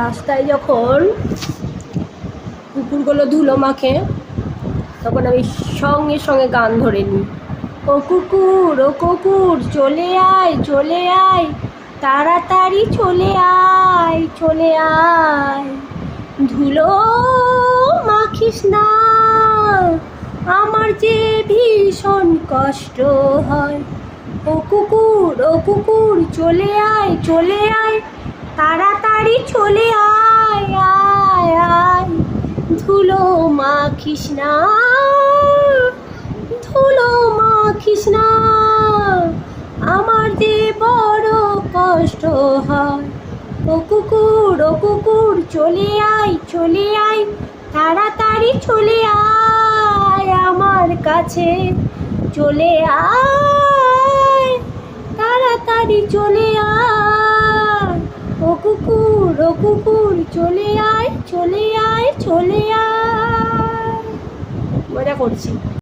রাস্তায় যখন কুকুরগুলো ধুলো মাখে তখন আমি সঙ্গে সঙ্গে গান ধরে নিই। ও কুকুর চলে আয় তাড়াতাড়ি চলে আয় ধুলো মাখিস না, আমার যে ভীষণ কষ্ট হয়। ও কুকুর চলে আয় তাড়াতাড়ি চলে আয় ধুলো মাখিস না, আমার যে বড় কষ্ট হয়। ও কুকুর চলে আয় তাড়াতাড়ি চলে আয় আমার কাছে, চলে আয় তাড়াতাড়ি চলে আয়। ও কুকুর চলে আয় মজা করছি।